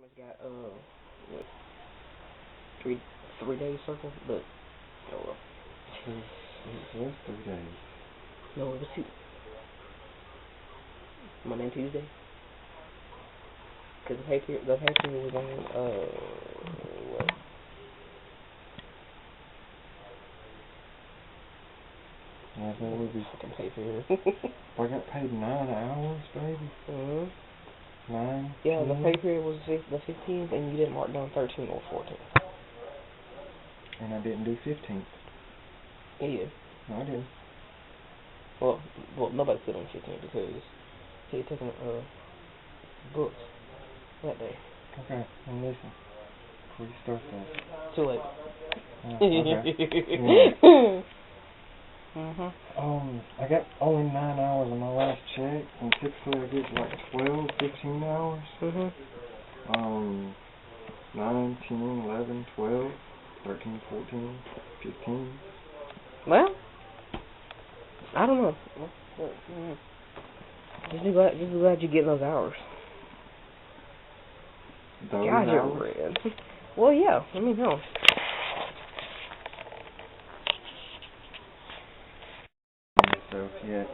always got what, three days circle, but oh well. It was 3 days. No, it was two. Monday and Tuesday. Cause the pay period was on what? Yeah, that would be fucking pay period. I got paid 9 hours, baby. 9. Yeah, 10. the pay period was the 15th, and you didn't mark down 13 or 14. And I didn't do 15th. Yeah. No, I didn't. Well, nobody put on 15 because he had taken books that day. Okay, and listen. Before you start that. Too late. Okay. Mhm. I got only 9 hours on my last check, and typically I get like 12, 15 hours. 9, 10, 11, 12, 13, 14, 15. Well, I don't know. Just be glad you're getting those hours. Those God, you're hours? red. Well, yeah. I mean, hell. Yourself yet.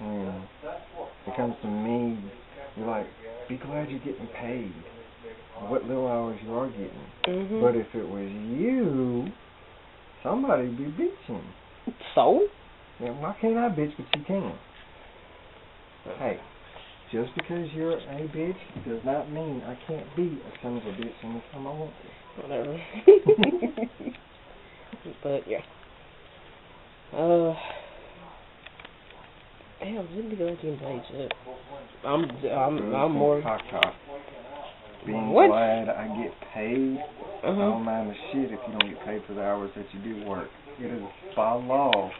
And it comes to me, you're like, be glad you're getting paid. What little hours you are getting. But if it was you, somebody'd be bitching. So? Yeah, why can't I bitch but you can? Hey, just because you're a bitch does not mean I can't be a son of a bitch anytime I want to. Whatever. But yeah. Damn, didn't be like getting paid yet. I'm more being what? glad I get paid. I Uh-huh. don't mind the shit if you don't get paid for the hours that you do work. It is by law.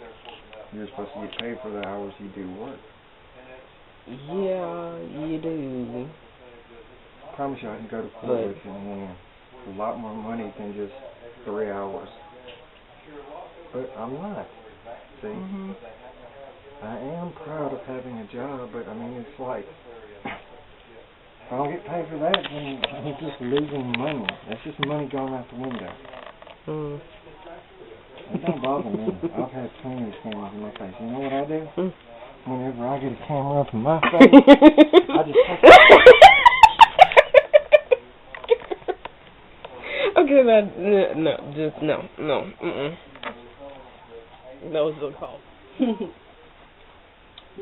You're supposed to get paid for the hours you do work. Yeah, you do. I promise you I can go to court with you and win a lot more money than just 3 hours. But I'm not. See? I am proud of having a job, but I mean, it's like, if I don't get paid for that, then I'm just losing money. That's just money going out the window. It don't bother me. I've had plenty of cameras in my face. You know what I do? Whenever I get a camera up in my face, I just take it. Okay, man. No, just no. That was the call.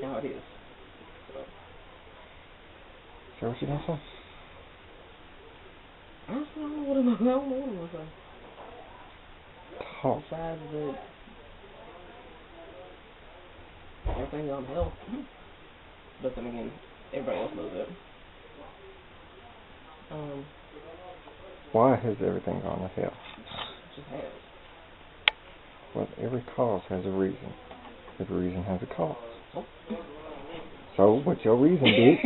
Now it is. So what you gonna say? I don't know what I'm gonna say. Talk. Besides that, everything's on hell. But then again, everybody else knows that. Why has everything gone to hell? It just has. Well, every cause has a reason. Every reason has a cause. Oh. So, what's your reason, bitch?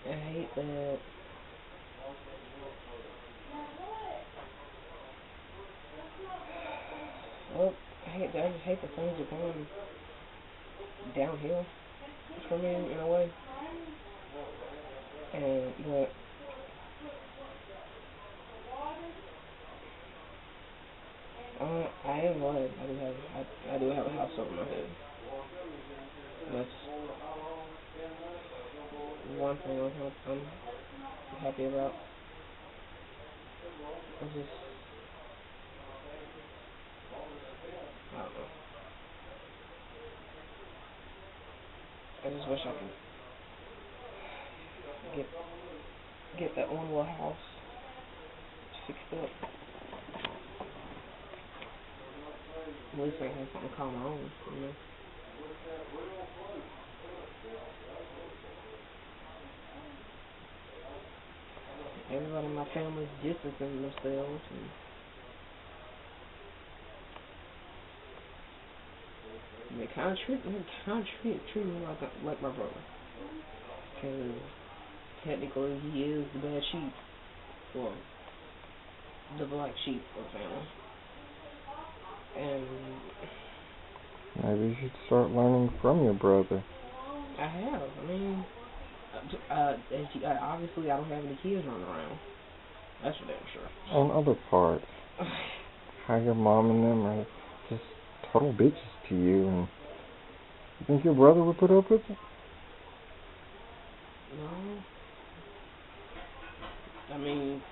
I hate that. Well, I just hate that things are going downhill for me in a way. And but I am glad I do have a house over my head. That's one thing I'm happy about. I don't know. I just wish I could get that one little house fixed up. At least I have something to call my own, you know. Everybody in my family's distancing themselves, and they kind of treat me like my brother, because technically he is the bad sheep, well, the black sheep of the family. And maybe you should start learning from your brother. I have. I mean, obviously I don't have any kids running around. That's for damn sure. On other parts, how your mom and them are just total bitches to you, and you think your brother would put up with it? No. I mean,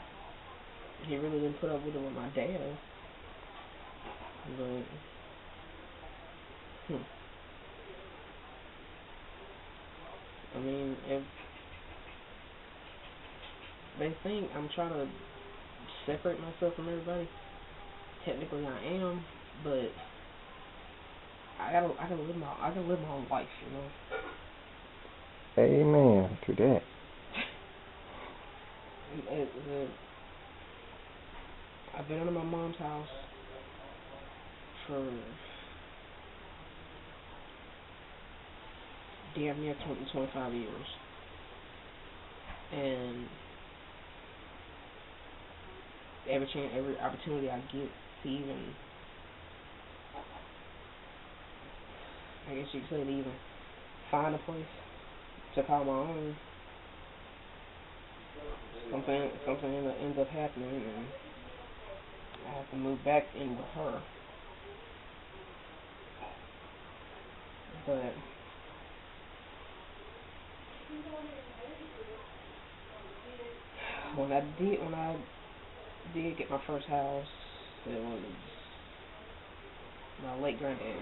he really didn't put up with it with my dad. But, I mean, if they think I'm trying to separate myself from everybody, technically I am, but I gotta live my own life, you know. Amen to that. I've been under my mom's house for damn near 25 years, and every opportunity I get to even, I guess you could say, to even find a place to call my own, something ends up happening, and I have to move back in with her. But when I did get my first house, it was my late granddad's.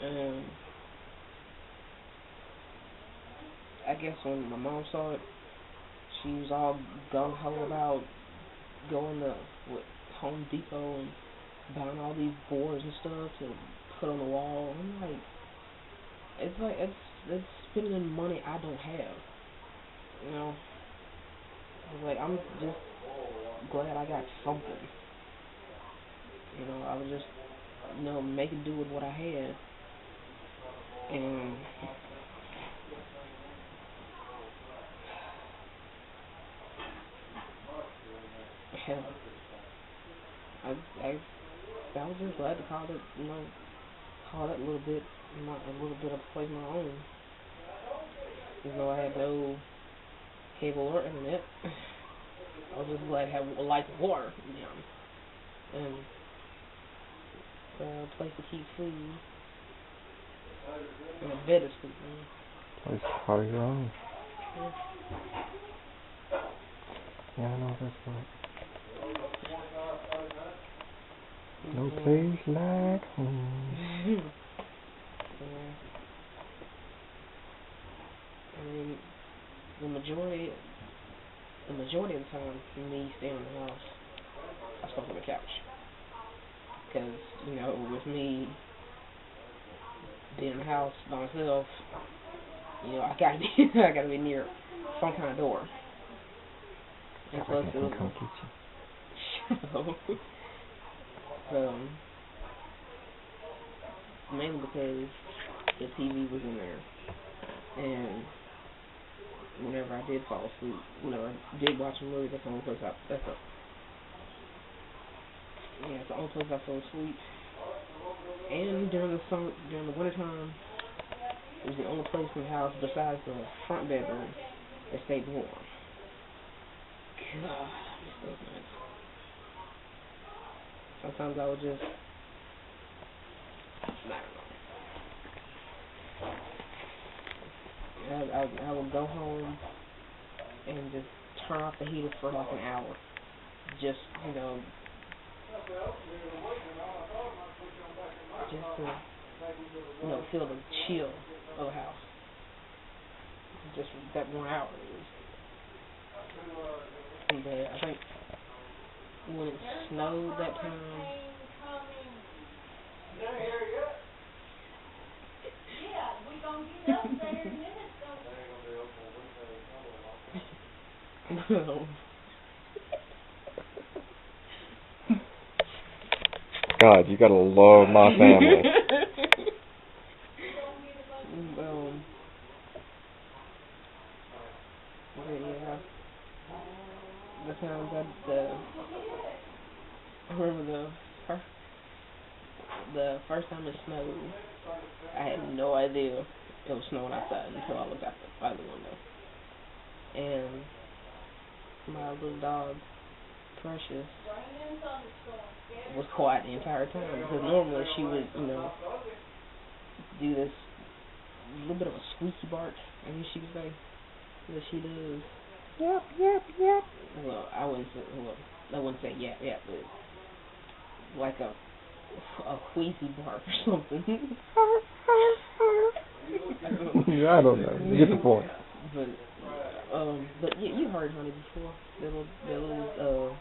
And I guess when my mom saw it, she was all gung-ho about going to Home Depot and buying all these boards and stuff to put on the wall. I'm like, it's spending money I don't have. You know, I was like, I'm just glad I got something. You know, I was just, making do with what I had. And hell, I was just glad to call that little bit of a place my own. Even though I had no cable or internet, I was just glad to have a light and water, and a place to keep food, and a bed to sleep in. Place to call your own. Yeah, I know that's right. No place like home. Yeah. I mean, the majority of the time, for me staying in the house, I sleep on the couch. Because, with me being in the house by myself, I gotta be near some kind of door. And plus, it was come get you. Mainly because the TV was in there, and whenever I did fall asleep, whenever I did watch a movie, that's the only place it's the only place I fell asleep. And during the wintertime, it was the only place in the house besides the front bedroom that stayed warm. God, I miss those nights. Sometimes I would just, I would go home and just turn off the heater for like an hour. Just, to, feel the chill of the house. Just that 1 hour. But I think when it snowed that time, no. God, you gotta love my family. Yeah. The times I remember the first time it snowed, I had no idea it was snowing outside until I looked out the window. And my little dog, Precious, was quiet the entire time because normally she would, do this little bit of a squeaky bark, I guess you could say, that she does. Yep, yep, yep. Well, I wouldn't say yap, yap, but like a wheezy bark or something. I don't know. You get the point. But you heard Honey before. That little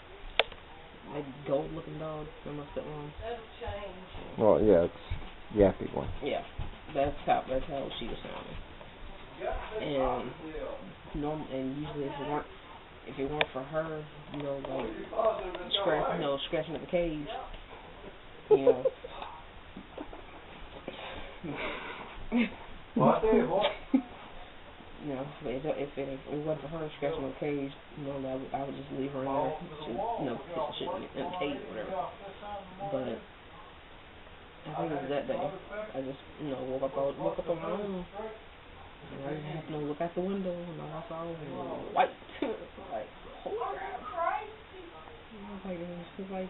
like gold-looking dog from my stepmom. Well, yeah, it's yappy one. Yeah, that's how she was sounding. And usually if it weren't for her, scratching at the cage, if it wasn't for her scratching the cage, I would just leave her in there. She, piss and shit in the cage or whatever. But I think it was that day. I just, woke up on my own. And I just happened to look out the window and all I saw was white. Like, holy crap. It was like,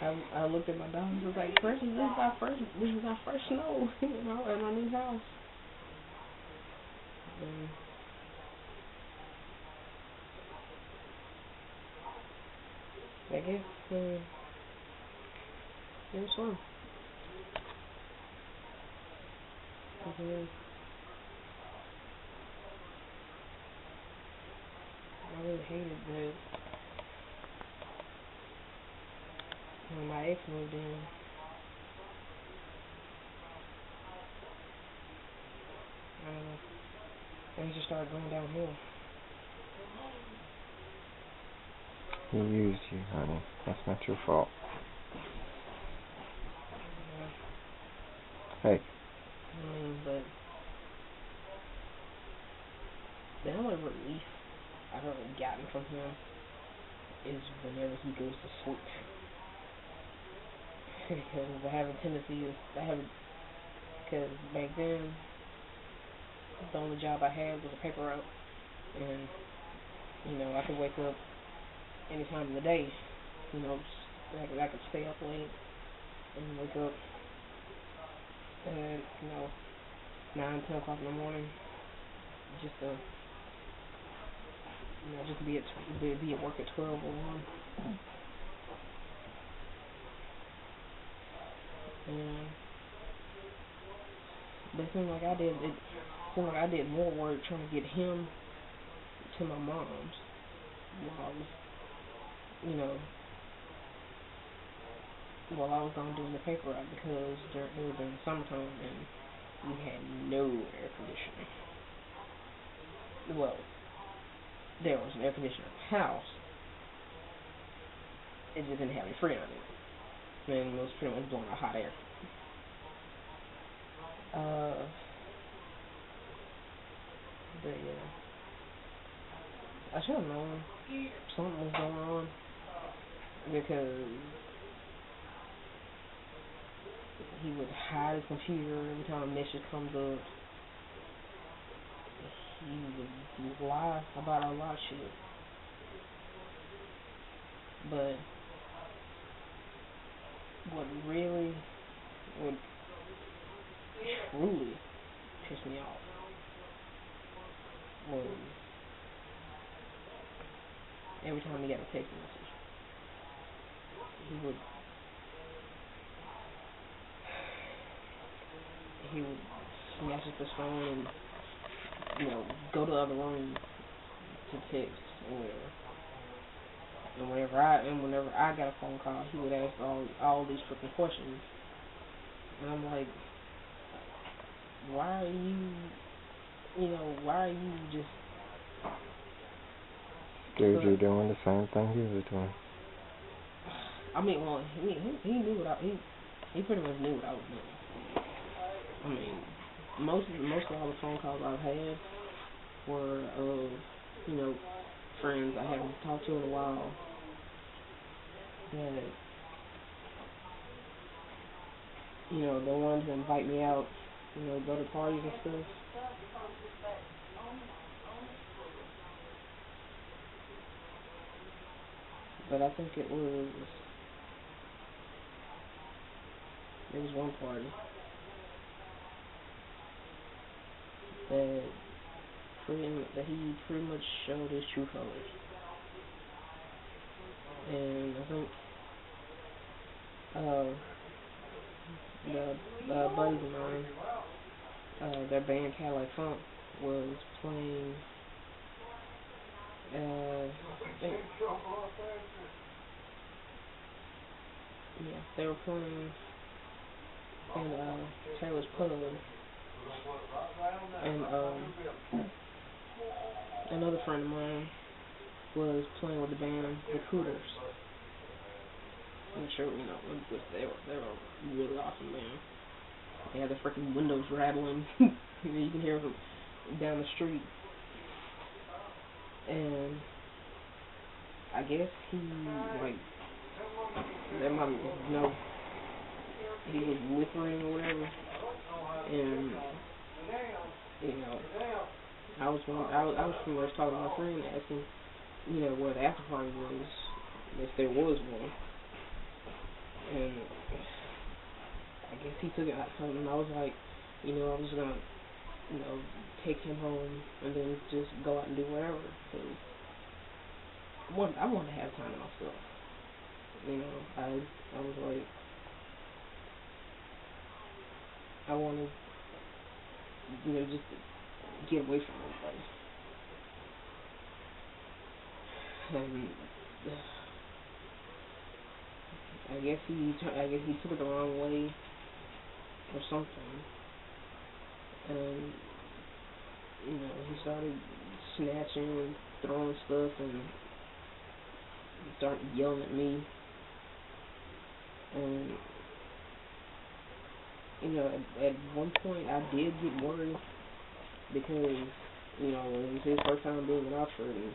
I looked at my dog and was like, Precious, this is our first snow in our new house. And I guess it was fun. I really hated that when my ex moved in. Things just started going downhill. He used you, honey. That's not your fault. Hey. But the only relief I've ever gotten from him is whenever he goes to sleep. Because because back then, the only job I had was a paper route. And, I could wake up any time of the day, I could stay up late and wake up at, 9, 10 o'clock in the morning just to be at work at 12 or 1. And but it seemed like I did more work trying to get him to my mom's while I was gone doing the paper route because it was during the summertime and we had no air conditioning. Well, there was an air conditioner in the house. It just didn't have any freon in it. And it was pretty much blowing out hot air. But yeah, I should have known something was going on because he would hide his computer every time a message comes up. He would lie about a lot of shit. But what truly pissed me off was every time he got a text message, he would snatch up his phone and go to the other room to text or whatever. And whenever I got a phone call, he would ask all these freaking questions, and I'm like, why are you just Dude, you're doing the same thing he was doing. I mean, well, he knew what he pretty much knew what I was doing. I mean, most of all the phone calls I've had were of, friends I haven't talked to in a while that, you know, the ones that invite me out, you know, go to parties and stuff. But I think it was one party that he pretty much showed his true colors. And I think the buddies of mine, their band Cadillac Funk was playing. I think, yeah, they were playing in Taylor's Pub, and another friend of mine was playing with the band Recruiters. I'm sure, you know, they were a really awesome band. They had the freaking windows rattling. You can hear them down the street. And I guess he, like, there might be, you know, he was liquoring or whatever. And, you know, I was pretty much talking to my friend, asking, you know, where the after party was, if there was one. And I guess he took it out, and I was like, you know, I was gonna, you know, take him home and then just go out and do whatever. Cause I wanted to have time to myself. You know, I was like, I wanted, you know, just to get away from everybody. And I guess he took it the wrong way or something. And, you know, he started snatching and throwing stuff and started yelling at me. And, you know, at one point I did get worried because, you know, it was his first time being in Oxford, and,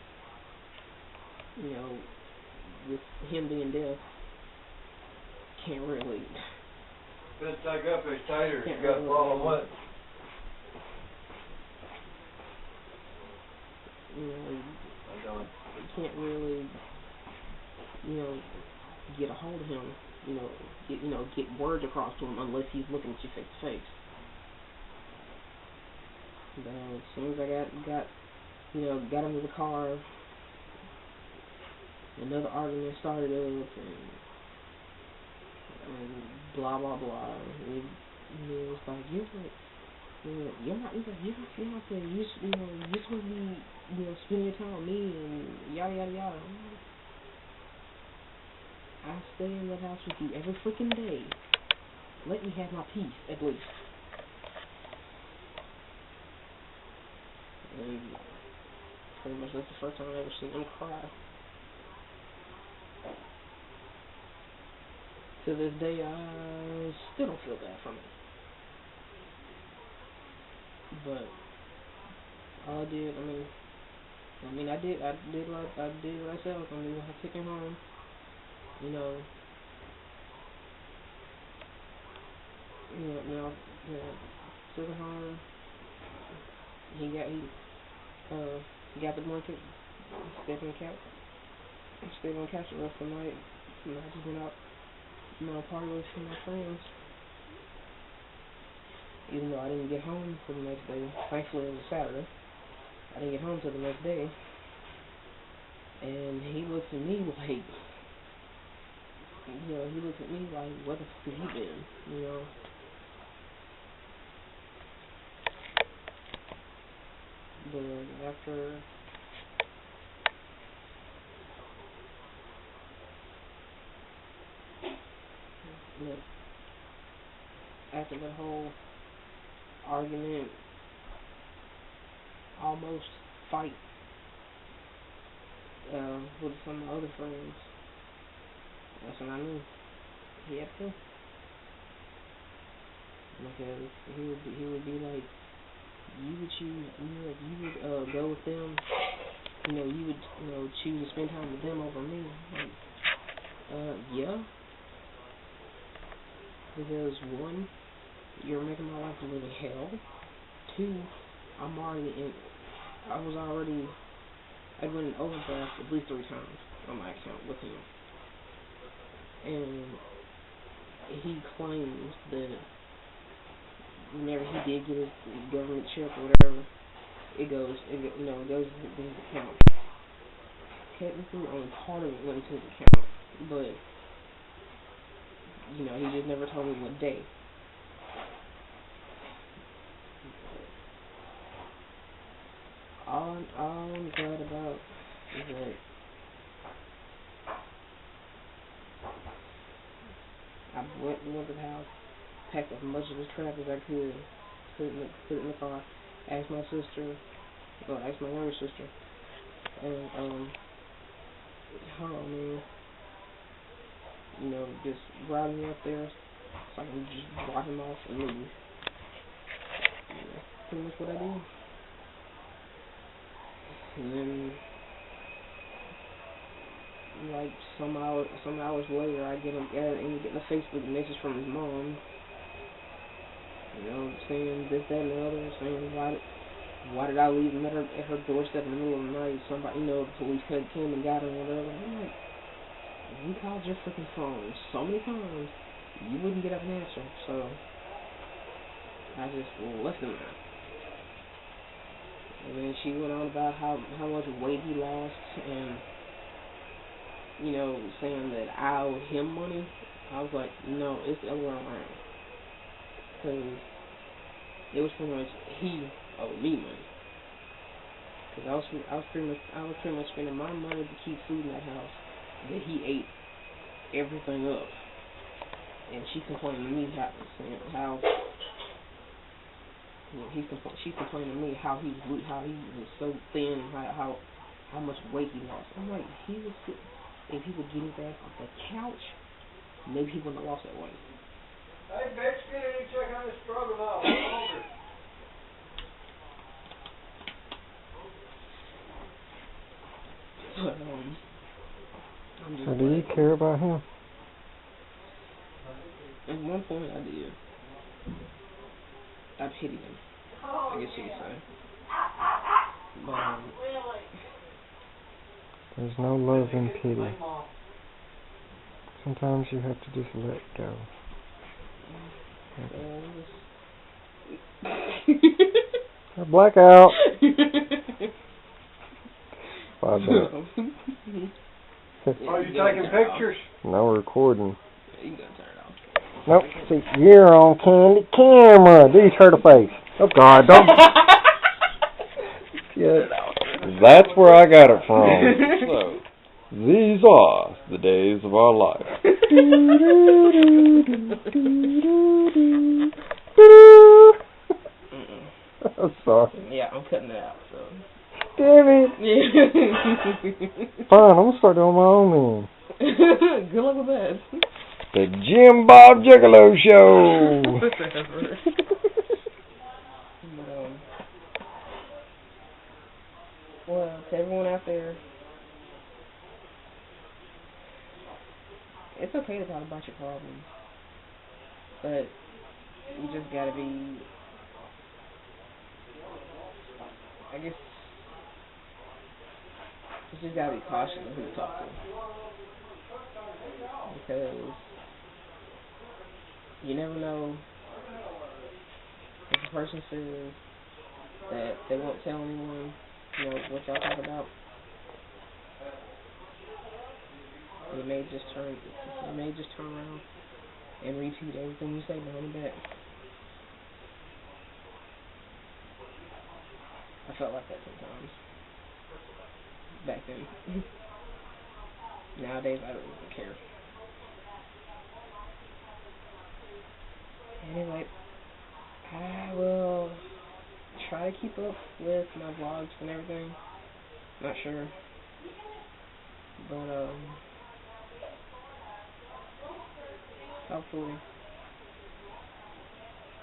you know, with him being deaf, can't really. Better take up his taters. You got a problem with it? You know, you can't really, you know, get a hold of him. Get words across to him unless he's looking at you face to face. But as soon as I got into the car, another argument started up, and blah blah blah. And it was like, you're not supposed to be, spending your time with me and yada yada yada. I stay in that house with you every freaking day. Let me have my peace, at least. And pretty much that's the first time I've ever seen him cry. To this day, I still don't feel bad from it. But all I did what I said. I took him home. You know, took him home. He got the blanket. Stayed on the couch. Stayed on the couch the rest of the night. And I just went out, party with some of my friends. Even though I didn't get home till the next day. Thankfully, it was a Saturday. I didn't get home till the next day. And he looks at me like, where the fuck have you been? You know? But after that whole argument, almost fight with some of my other friends, that's when I knew he had to. Because he would be like, you would go with them, you would choose to spend time with them over me. Like, Because one, you're making my life a living hell. Two, I'd went in overdraft at least 3 times on my account with him. And he claims that whenever he did get his government check or whatever, it goes into his account. Technically, only part of it went into his account, but he just never told me what day. All I'm glad about is that I went to the house, packed up as much of his crap as I could, put it in the car, asked my younger sister, and just ride me up there so I can just drop him off and leave. That's pretty much what I did. And then, like some hours later, I end up getting a Facebook message from his mom, saying this, that, and the other, saying why did I leave him at her doorstep in the middle of the night? Somebody, the police came and got him, whatever. I'm like, we called your freaking phone so many times, you wouldn't get up and answer, so I just left him there. And then she went on about how much weight he lost, and saying that I owed him money. I was like, no, it's the other way around, because it was pretty much he owed me money, because I was pretty much spending my money to keep food in that house that he ate everything up, and she complained to me she's complaining to me how he was so thin, how much weight he lost. I'm like, if he would get his ass off the couch, maybe he wouldn't have lost that weight. Hey, bitch, get in and check on this stroganoff. I'm hungry. But, so do you care about him? At one point I did. I pitied him, I guess you could say. But, there's no love in pity. Sometimes you have to just let go. A blackout. Are you taking pictures? No, we're recording. You gotta turn it off. Nope. See, you're on candy camera. These hurt a face. Oh God, don't. Yeah, that's where I got it from. So, these are the days of our life. I'm sorry. Yeah, I'm cutting that out. So. Damn it. Fine, I'm gonna start doing my own then. Good luck with that. The Jim Bob Juggalo Show. Well, to everyone out there, it's okay to talk about your problems, but you just gotta be, I guess, you just gotta be cautious of who you talk to, because you never know if a person says that they won't tell anyone, what y'all talk about. You may just turn around and repeat everything you say behind your back. I felt like that sometimes back then. Nowadays, I don't even care. Anyway, I will try to keep up with my vlogs and everything. Not sure, but hopefully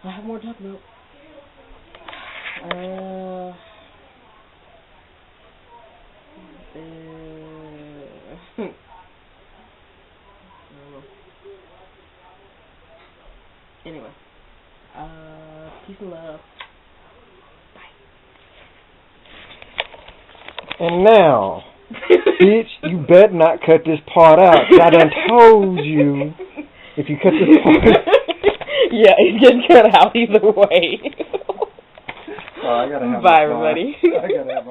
I'll have more to talk about. Peace and love. And now, bitch, you better not cut this part out. 'Cause I done told you if you cut this part. Yeah, it's getting cut out either way. Oh, I gotta have bye, everybody. I gotta have